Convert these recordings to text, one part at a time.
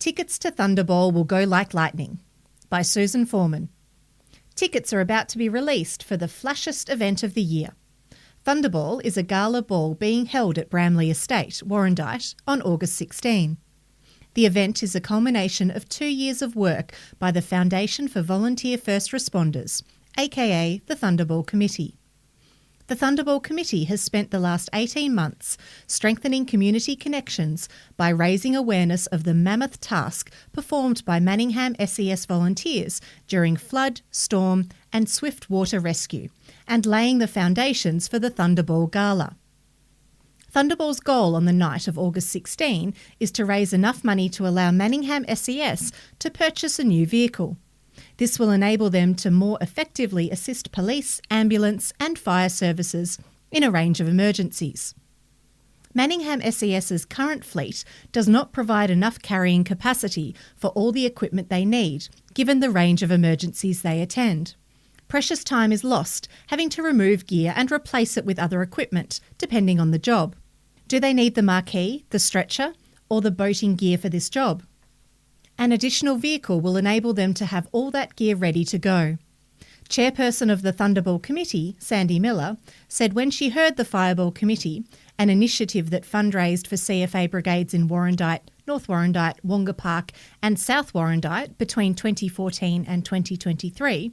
Tickets to Thunderball will go like lightning. By Susan Foreman. Tickets are about to be released for the flashest event of the year. Thunderball is a gala ball being held at Bramley Estate, Warrandyte, on August 16. The event is a culmination of 2 years of work by the Foundation for Volunteer First Responders, aka the Thunderball Committee. The Thunderball Committee has spent the last 18 months strengthening community connections by raising awareness of the mammoth task performed by Manningham SES volunteers during flood, storm and swift water rescue, and laying the foundations for the Thunderball Gala. Thunderball's goal on the night of August 16 is to raise enough money to allow Manningham SES to purchase a new vehicle. This will enable them to more effectively assist police, ambulance and fire services in a range of emergencies. Manningham SES's current fleet does not provide enough carrying capacity for all the equipment they need, given the range of emergencies they attend. Precious time is lost having to remove gear and replace it with other equipment, depending on the job. Do they need the marquee, the stretcher, or the boating gear for this job? An additional vehicle will enable them to have all that gear ready to go. Chairperson of the Thunderball Committee, Sandy Miller, said when she heard the Fireball Committee, an initiative that fundraised for CFA brigades in Warrandyte, North Warrandyte, Wonga Park and South Warrandyte between 2014 and 2023,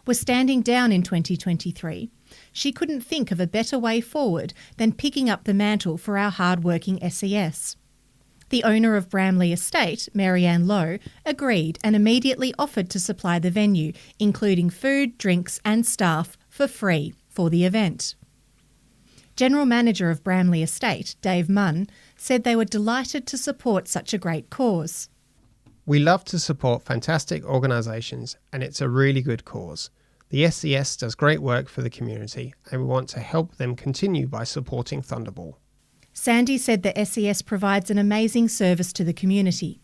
was standing down in 2023, she couldn't think of a better way forward than picking up the mantle for our hard-working SES. The owner of Bramley Estate, Marianne Lowe, agreed and immediately offered to supply the venue, including food, drinks and staff, for free for the event. General Manager of Bramley Estate, Dave Munn, said they were delighted to support such a great cause. We love to support fantastic organisations and it's a really good cause. The SES does great work for the community and we want to help them continue by supporting Thunderball. Sandy said the SES provides an amazing service to the community.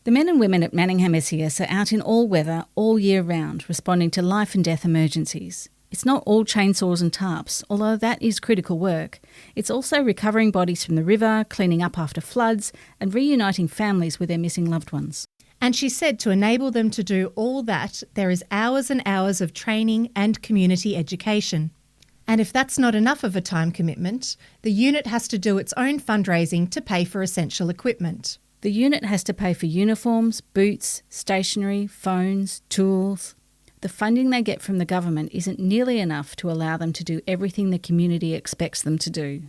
The men and women at Manningham SES are out in all weather, all year round, responding to life and death emergencies. It's not all chainsaws and tarps, although that is critical work. It's also recovering bodies from the river, cleaning up after floods, and reuniting families with their missing loved ones. And she said to enable them to do all that, there is hours and hours of training and community education. And if that's not enough of a time commitment, the unit has to do its own fundraising to pay for essential equipment. The unit has to pay for uniforms, boots, stationery, phones, tools. The funding they get from the government isn't nearly enough to allow them to do everything the community expects them to do.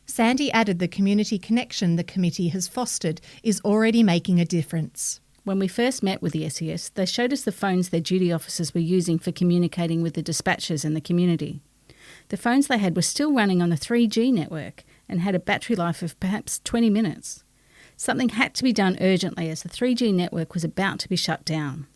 Sandy added the community connection the committee has fostered is already making a difference. When we first met with the SES, they showed us the phones their duty officers were using for communicating with the dispatchers and the community. The phones they had were still running on the 3G network and had a battery life of perhaps 20 minutes. Something had to be done urgently as the 3G network was about to be shut down.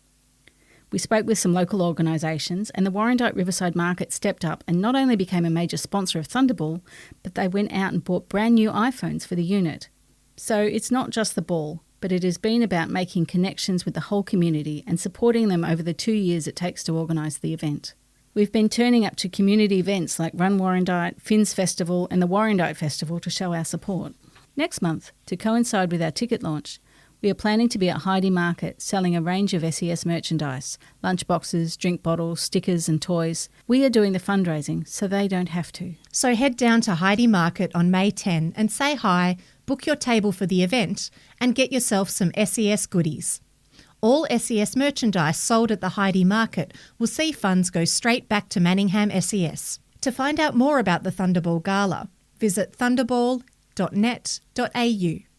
We spoke with some local organisations and the Warrandyte Riverside Market stepped up and not only became a major sponsor of Thunderball, but they went out and bought brand new iPhones for the unit. So it's not just the ball, but it has been about making connections with the whole community and supporting them over the 2 years it takes to organise the event. We've been turning up to community events like Run Warrandyte, Finn's Festival and the Warrandyte Festival to show our support. Next month, to coincide with our ticket launch, we are planning to be at Heidi Market selling a range of SES merchandise, lunchboxes, drink bottles, stickers and toys. We are doing the fundraising so they don't have to. So head down to Heidi Market on May 10 and say hi, book your table for the event and get yourself some SES goodies. All SES merchandise sold at the Heidi Market will see funds go straight back to Manningham SES. To find out more about the Thunderball Gala, visit thunderball.net.au.